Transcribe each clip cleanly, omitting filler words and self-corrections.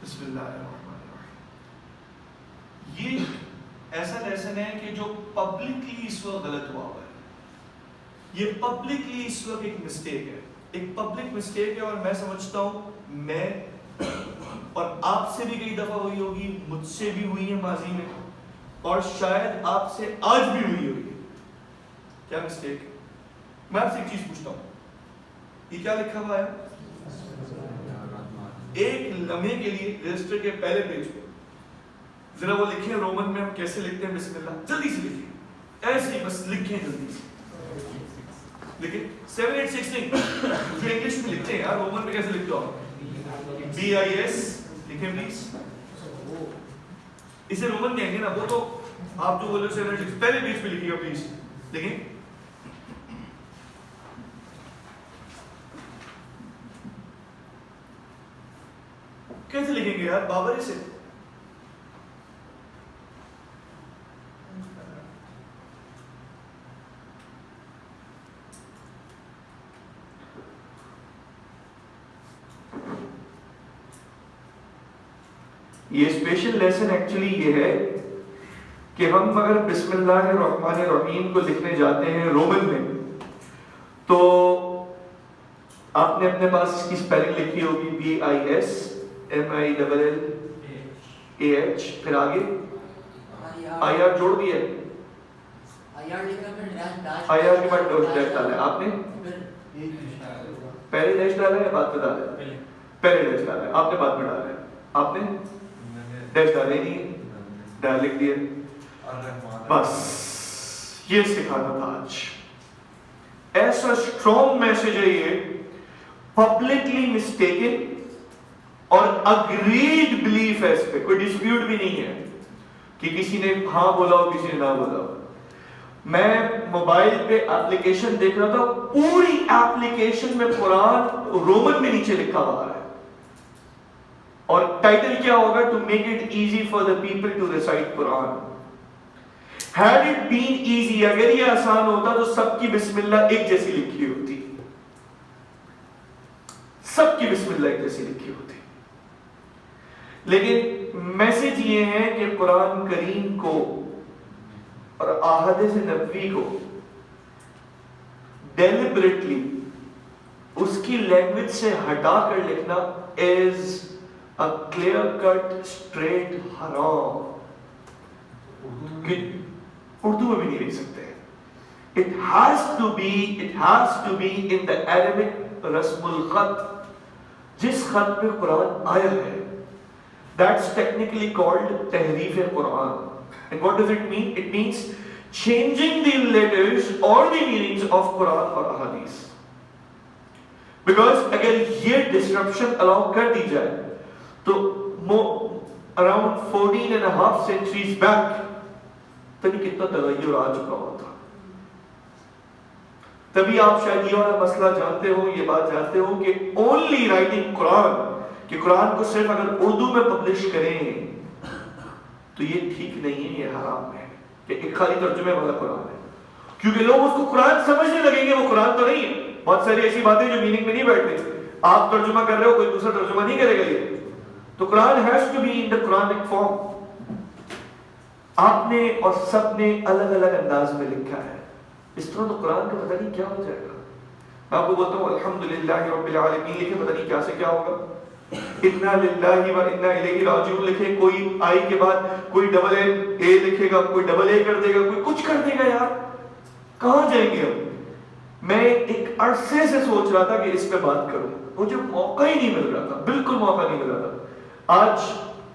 بسم اللہ الرحمن الرحیم. یہ ایسا لیسن ہے کہ جو پبلکلی اس وقت غلط ہوا ہوا ہے. یہ پبلکلی اس وقت ایک مسٹیک ہے, ایک پبلک مسٹیک ہے, اور میں سمجھتا ہوں میں اور آپ سے بھی کئی دفعہ ہوئی ہوگی, مجھ سے بھی ہوئی ہے ماضی میں, اور شاید آپ سے آج بھی ہوئی ہوگی. کیا مسٹیک ہے؟ میں آپ سے ایک چیز پوچھتا ہوں, یہ کیا لکھا ہوا ہے؟ ایک لمحے کے لیے رجسٹر کے پہلے پیج پہ ذرا وہ لکھیں رومن میں ہم کیسے لکھتے ہیں بسم اللہ, جلدی سے لکھیں, ایسے ہی بس لکھیں جلدی سے لکھیں. 786 نہیں, جو انگلش میں لکھتے ہیں یار, رومن میں کیسے لکھتے ہو؟ BIS لکھیں پلیز. اسے رومن کہیں گے نا, وہ تو آپ جو بولے 786 پہلے پیج پہ لکھیے گا پلیز. لکھیں کیسے لکھیں گے یار؟ بابری سے. یہ اسپیشل لیسن ایکچولی یہ ہے کہ ہم اگر بسم اللہ الرحمن الرحیم کو لکھنے جاتے ہیں رومن میں, تو آپ نے اپنے پاس اس کی اسپیلنگ لکھی ہوگی BIS MILLAH, پھر آگے IR جوڑ دیا ہے, IR کے بعد ڈیش ڈالا ہے. آپ نے پہلے ڈیش ڈالا ہے یا بعد میں ڈالا ہے؟ پہلے ڈیش ڈالا ہے, آپ نے بعد میں ڈالا ہے. آپ نے ڈیش ڈالے نہیں, ڈال لکھ دیا. بس یہ سکھانا تھا آج. ایسا اسٹرانگ میسج ہے یہ, پبلکلی مسٹیکن اور اگریڈ بلیف ہے, اس پہ کوئی ڈسپیوٹ بھی نہیں ہے کہ کسی نے ہاں بولا ہو کسی نے نہ بولا ہو. میں موبائل پہ ایپلیکیشن دیکھ رہا تھا, پوری ایپلیکیشن میں قرآن رومن میں نیچے لکھا ہوا ہے, اور ٹائٹل کیا ہوگا؟ To make it easy for the people to recite Quran. Had it been easy, اگر یہ آسان ہوتا تو سب کی بسم اللہ ایک جیسی لکھی ہوتی, سب کی بسم اللہ ایک جیسی لکھی ہوتی. لیکن میسج یہ ہے کہ قرآن کریم کو اور احادیث نبوی کو ڈیلیبریٹلی اس کی لینگویج سے ہٹا کر لکھنا از a clear cut straight حرام. کہ اردو میں بھی نہیں لکھ سکتے. It has to be in the Arabic رسم الخط, جس خط پہ قرآن آیا ہے. That's technically called تحریف قرآن. And what does it mean? It means changing the letters or the meanings of Quran or Ahadith. Because اگر یہ disruption allow کر دی جائے تو around 14.5 centuries back تبھی کتنا تغیر آ چکا ہوتا. تبھی آپ شاید یہ والا مسئلہ جانتے ہو, یہ بات جانتے ہو کہ only writing قرآن, کہ قرآن کو صرف اگر اردو میں پبلش کریں تو یہ ٹھیک نہیں ہے, یہ حرام ہے کہ ایک خالی ترجمے والا قرآن ہے. کیونکہ لوگ اس کو قرآن سمجھنے لگیں گے, وہ قرآن تو نہیں ہے. بہت ساری ایسی باتیں جو میننگ میں نہیں بیٹھتی, آپ ترجمہ کر رہے ہو, کوئی دوسرا ترجمہ نہیں کرے گا. یہ تو قرآن has to be in the Quranic form. آپ نے اور سب نے الگ الگ انداز میں لکھا ہے, اس طرح تو قرآن کا پتہ نہیں کیا ہو جائے گا. میں آپ کو بولتا ہوں الحمدللہ رب العالمین لکھے, پتہ نہیں کیا سے کیا ہوگا. انا للہ و انا الیہ راجعون لکھے, کوئی آئی کے بعد کوئی ڈبل اے لکھے گا, کوئی ڈبل اے کر دے گا, کوئی کچھ کر دے گا. یار کہاں جائیں گے ہم؟ میں ایک عرصے سے سوچ رہا تھا کہ اس پہ بات کروں, مجھے موقع ہی نہیں مل رہا تھا, بالکل موقع نہیں مل رہا تھا. آج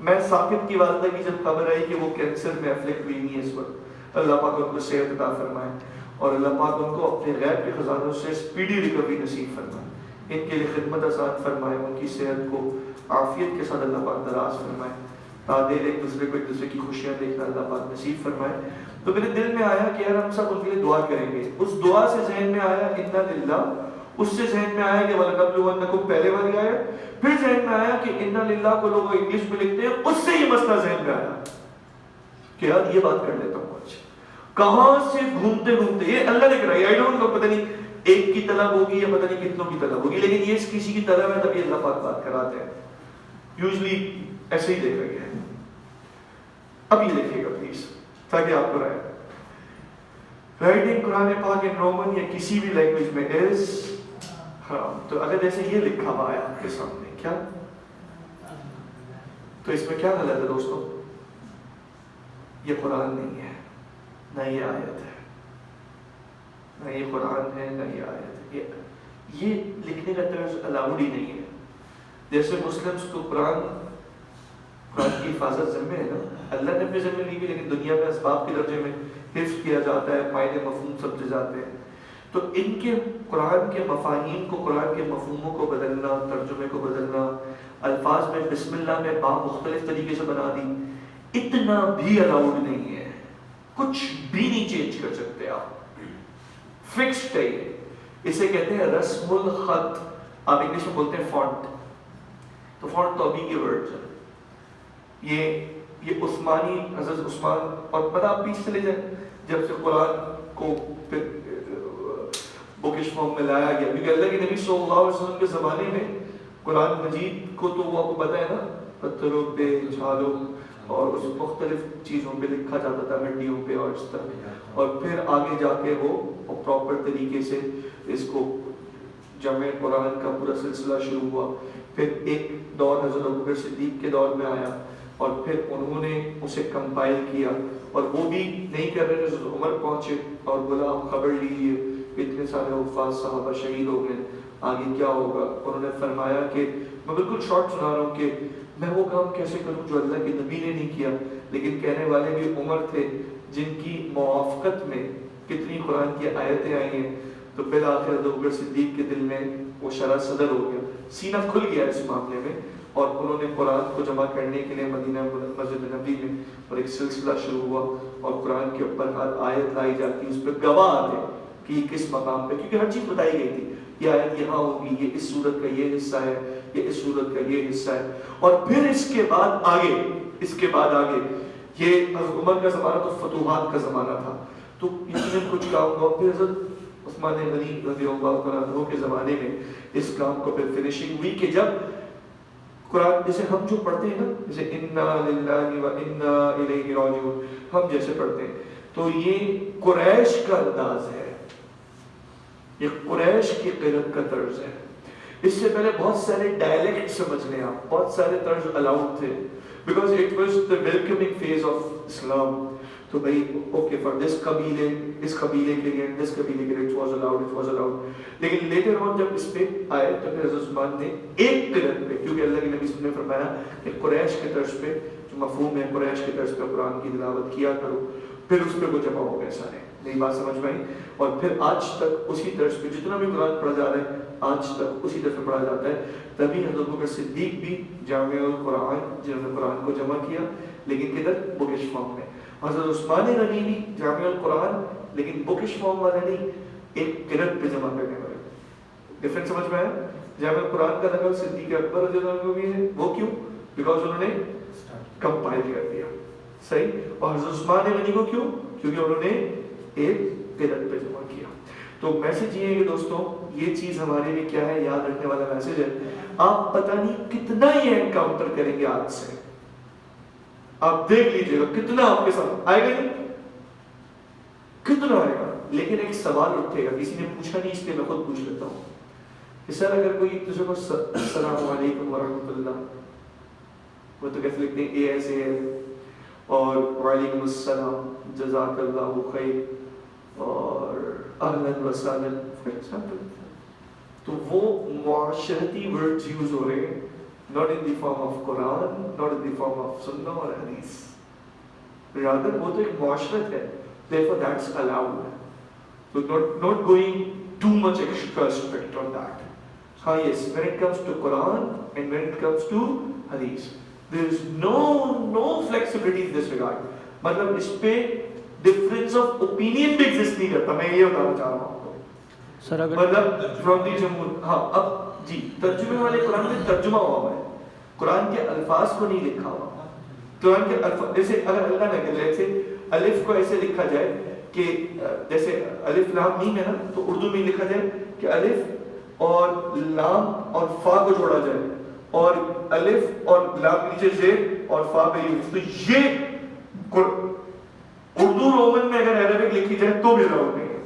میں ثاقب کی والدہ کی جب خبر آئی کہ وہ کینسر میں افلیکٹ ہوئی نہیں ہے اس وقت, اللہ پاک ان کو صحت عطا فرمائے, اور اللہ پاک ان کو اپنے غیب کے خزانوں سے اسپیڈی ریکوری نصیب فرمائے, ان کے لیے خدمت آسان فرمائے, ان کی صحت کو عافیت کے ساتھ اللہ پاک دراز فرمائے, تعدیل ایک دوسرے کو ایک دوسرے کی خوشیاں دیکھنا اللہ پاک نصیب فرمائے. تو میرے دل میں آیا کہ یار ہم سب ان کے لیے دعا کریں گے. اس دعا سے ذہن میں آیا انا للہ, اس سے ذہن میں آیا کہ وَلَنَبْلُوَنَّكُمْ پہلے والی آیا, پھر ذہن میں آیا کہ انا للہ کو لوگ انگلش میں لکھتے ہیں, اس سے یہ مسئلہ ذہن میں آیا کہ یار یہ بات کر لیتا ہوں. آج کہاں سے گھومتے گھومتے یہ اللہ نے کرائی, آئی ڈونٹ نو, پتہ نہیں ایک کی طلب ہوگی یا پتہ نہیں کتنوں کی طلب ہوگی, لیکن یہ کسی کی طلب ہے تبھی اللہ پاک بات کراتے ہیں. یوزلی ایسے ہی دیکھا گیا ہے. اب یہ دیکھیے گا پلیز تاکہ آپ کو رائے. رائٹنگ قرآن پاک ان رومن یا کسی بھی لینگویج میں از حرام. تو اگر جیسے یہ لکھا ہوا ہے آپ کے سامنے کیا، تو اس میں کیا غلط ہے دوستو؟ یہ قرآن نہیں ہے، نہ یہ آیت ہے، نہ یہ قرآن ہے، نہ یہ آیت ہے. یہ لکھنے کا طرز الاؤڈ ہی نہیں ہے. جیسے مسلمس کو قرآن کی حفاظت ذمہ ہے نا، اللہ نے اپنے ذمہ لی ہوئی، لیکن دنیا میں اسباب کے درجے میں حفظ کیا جاتا ہے، معنی مفہوم سمجھے جاتے ہیں. تو ان کے قرآن کے مفاہیم کو، قرآن کے مفہوموں کو بدلنا، ترجمے کو بدلنا، الفاظ میں بسم اللہ میں با مختلف طریقے سے بنا دی، اتنا بھی الاؤڈ نہیں ہے. کچھ بھی نہیں چینج کر سکتے آپ، فکسڈ ہے. اسے کہتے ہیں رسم الخط. آپ انگلش میں بولتے ہیں فونٹ. تو فونٹ تو ابھی کے ورڈ ہے. یہ عثمانی، حضرت عثمان، اور پتہ آپ پیچھے چلے جائیں جب سے قرآن کو بکش فارم میں لایا گیا، کیونکہ اللہ کے نبی صلی اللہ علیہ وسلم کے زمانے میں قرآن مجید کو تو وہ آپ کو پتہ ہے نا، پتھروں پہ، چھالوں اور اس مختلف چیزوں پہ لکھا جاتا تھا، ہڈیوں پہ اور اس طرح. اور پھر آگے جا کے وہ پراپر طریقے سے اس کو جمع قرآن کا پورا سلسلہ شروع ہوا. پھر ایک دور حضرت ابوبکر صدیق کے دور میں آیا، اور پھر انہوں نے اسے کمپائل کیا، اور وہ بھی نہیں کر رہے. حضرت عمر پہنچے اور بولا آپ خبر لیجیے، اتنے سارے حفاظ صحابہ شہید ہو گئے، آگے کیا ہوگا. انہوں نے فرمایا کہ میں بالکل شارٹ سنا رہا ہوں کہ میں وہ کام کیسے کروں جو اللہ کے نبی نے نہیں کیا. لیکن کہنے والے بھی عمر تھے جن کی موافقت میں کتنی قرآن کی آیتیں آئی ہیں. تو بالآخر حضرت ابوبکر صدیق کے دل میں وہ شرح صدر ہو گیا، سینہ کھل گیا اس معاملے میں، اور انہوں نے قرآن کو جمع کرنے کے لیے مدینہ مسجد نبی میں اور ایک سلسلہ شروع ہوا. اور قرآن کے اوپر ہر آیت لائی جاتی، اس پہ گواہ آتے کہ یہ کس مقام پہ، کیونکہ ہر چیز بتائی گئی تھی. یہ آیت یہاں ہوگی، یہ اس سورت کا یہ حصہ ہے، یہ اس سورت کا یہ حصہ ہے. اور پھر اس کے بعد آگے یہ حضرت عمر کا زمانہ تو فتوحات کا زمانہ تھا، تو یقیناً کچھ کام ہوا. پھر حضرت عثمان غنی رضی اللہ عنہ کے زمانے میں اس کام کو پھر فنشنگ ہوئی کہ جب قرآن جیسے ہم جو پڑھتے ہیں نا، جیسے انا للہ و انا الیہ راجعون، ہم جیسے پڑھتے ہیں، تو یہ قریش کا انداز ہے، یہ قریش کی قرأت کا طرز ہے. اس سے پہلے بہت سارے ڈائلیکٹ سمجھ لیں آپ، بہت سارے طرز الاؤڈ تھے، because it was the welcoming phase of Islam. تو بھائی اوکے فار دس قبیلے، اس قبیلے کے لیے، دس قبیلے کے لیے اٹ واز الاؤڈ. لیکن لیٹر آن جب اس پہ آئے تو پھر حضرت عثمان نے ایک قرأت پہ، کیونکہ اللہ کے نبی صلی اللہ علیہ وسلم نے فرمایا کہ قریش کے طرز پہ جو مفہوم ہے، قریش کے طرز پہ قرآن کی تلاوت کیا کرو. پھر اس پہ وہ جمع ہو گئے سارے. نئی بات سمجھ میں آئی؟ اور پھر آج تک اسی طرز پہ جتنا بھی قرآن پڑھا جا رہا ہے، آج تک اسی طرز پہ پڑھا جاتا ہے. تبھی حضرت ابوبکر صدیق بھی جامع القرآن، جنہوں نے قرآن کو جمع کیا، لیکن کدھر؟ بکش فارم میں. حضرت عثمان غنی بھی جامع القرآن، لیکن بکش فارم والا نہیں، ایک قرأت پہ جمع کرنے والے. ڈفرنس سمجھ میں آیا؟ جامع القرآن کا نقل صدیق اکبر رضی اللہ عنہ کو بھی ہے. وہ کیوں؟ بیکاز انہوں نے کمپائل کر دیا. صحیح. اور حضرت عثمان غنی کو کیوں؟ کیونکہ انہوں نے ایک قرأت پہ جمع کیا. تو میسج یہ ہے کہ دوستوں، یہ چیز ہمارے لیے کیا ہے، یاد رکھنے والا میسج ہے. آپ پتہ نہیں کتنا ہی انکاؤنٹر کریں گے آج سے، آپ دیکھ لیجئے گا کتنا آپ کے ساتھ آئے گا، نہیں کتنا آئے گا. لیکن ایک سوال اٹھے گا، کسی نے پوچھا نہیں، اس لیے میں خود پوچھ لیتا ہوں کہ سر اگر کوئی تجھے کو السلام علیکم ورحمۃ اللہ، وہ تو کیسے لکھتے ہیں اے ایس اے اور وعلیکم السلام جزاک اللہ خیر اور اہلا وسہلا فار ایگزامپل، تو وہ معاشرتی ورڈز یوز ہو رہے ہیں، not in the form of Quran, not in the form of Sunnah or Hadith. Rather, وہ تو ایک معاشرت ہے. Therefore, that's allowed. So, not going too much extra strict on that. Yes, when it comes to Quran and when it comes to Hadith, there is no flexibility in this regard. مطلب اس پہ difference of opinion بھی exist نہیں کرتا. میں یہ بتانا چاہ رہا ہوں آپ کو. مطلب from the جمہور، ہاں اب جی ترجمے والے قرآن میں ترجمہ ہوا ہے، قرآن کے الفاظ کو نہیں لکھا ہوا. قرآن کے الفاظ جیسے اگر اللہ نہ کرے ایسے الف کو ایسے لکھا جائے کہ جیسے الف لام میم ہے نا، تو اردو میں لکھا جائے کہ الف اور لام اور فا کو جوڑا جائے اور الف اور لام کے نیچے زیر اور فا پہ یوں. تو یہ اردو رومن میں اگر عربک لکھی جائے تو بھی الاؤڈ نہیں ہے.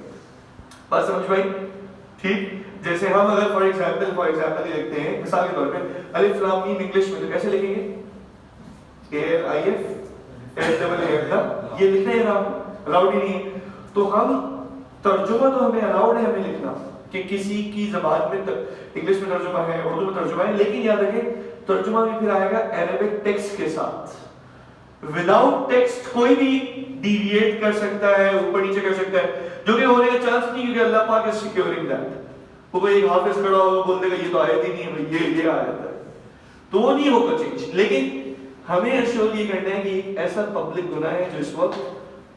بات سمجھ بھائی؟ ٹھیک. جیسے ہم اگر فار ایگزامپل یہ لکھتے ہیں مثال کے طور پہ الف لام میم انگلش میں تو کیسے لکھیں گے؟ A I F F double A F. یہ لکھنا ہے الاؤڈ ہی نہیں ہے. تو ہم ترجمہ تو ہمیں الاؤڈ ہے ہمیں لکھنا کہ کسی کی زبان میں انگلش میں ترجمہ ہے, اردو میں ترجمہ ہے, لیکن یاد رکھیں ترجمہ بھی پھر آئے گا عربک ٹیکسٹ کے ساتھ. وداؤٹ ٹیکسٹ کوئی بھی ڈیویٹ کر سکتا ہے, اوپر نیچے کر سکتا ہے, جو کہ ہونے کا چانس نہیں, کیونکہ اللہ پاک از سیکیورنگ دیٹ. وہ کوئی ایک حافظ کھڑا ہوگا بول دے گا یہ تو آیت ہی نہیں ہے بھائی, یہ آیت ہے, تو وہ نہیں ہوگا چینج. لیکن ہمیں ایشور یہ کرنا ہے کہ ایک ایسا پبلک گناہ ہے جو اس وقت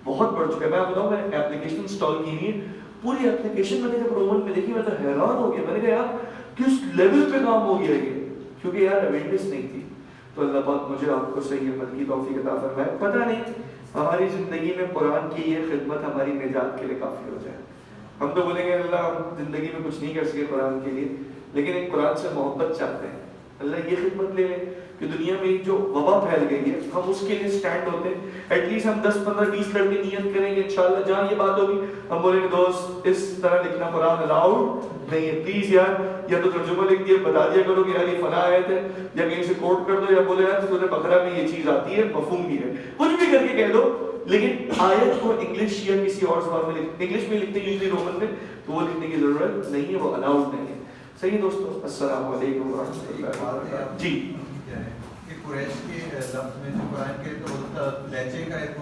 بہت بڑھ چکا ہے. میں آپ بتاؤں, میں نے ایپلیکیشن انسٹال کی ہے, پوری ایپلیکیشن میں نے جب رومن میں دیکھی میں تو حیران ہو گیا. میں نے کہا یار کس لیول پہ کام ہو گیا یہ, کیونکہ یار اویئرنیس نہیں تھی. تو اللہ پاک مجھے آپ کو صحیح عمل کی توفیق عطا فرمائے. پتہ نہیں ہماری زندگی میں قرآن کی یہ خدمت ہماری نجات کے لیے کافی ہو جائے. ہم تو بولیں گے اللہ ہم زندگی میں کچھ نہیں کر سکے قرآن کے لیے, لیکن ایک قرآن سے محبت چاہتے ہیں. اللہ یہ خدمت لے لیں کہ دنیا میں جو وبا پھیل گئی ہے ہم اس کے لیے سٹینڈ ہوتے ہیں. ایٹ لیسٹ ہم 10 15 20 لڑکے نیت کریں گے انشاءاللہ. جہاں یہ بات ہوگی ہم بولیں گے دوست اس طرح لکھنا قرآن الاؤڈ نہیں ہے, پلیز یار یا تو ترجمہ لکھ دیا بتا دیا کرو کہ یار یہ فلاں آیت ہے, یا کہیں سے کوٹ کر دو, یا بولے یار سورہ بقرہ میں یہ چیز آتی ہے مفہوم بھی ہے, کچھ بھی کر کے کہہ دو. لیکن آیت کو انگلش یا کسی اور زبان میں انگلش میں لکھتے ہیں یوزلی رومن میں, تو وہ لکھنے کی ضرورت نہیں ہے, وہ الاؤڈ نہیں ہے. صحیح دوستو, السلام علیکم ورحمۃ اللہ وبرکاتہ. جی قریش کے لفظ میں جو قرآن کے تو لہجے کا ایک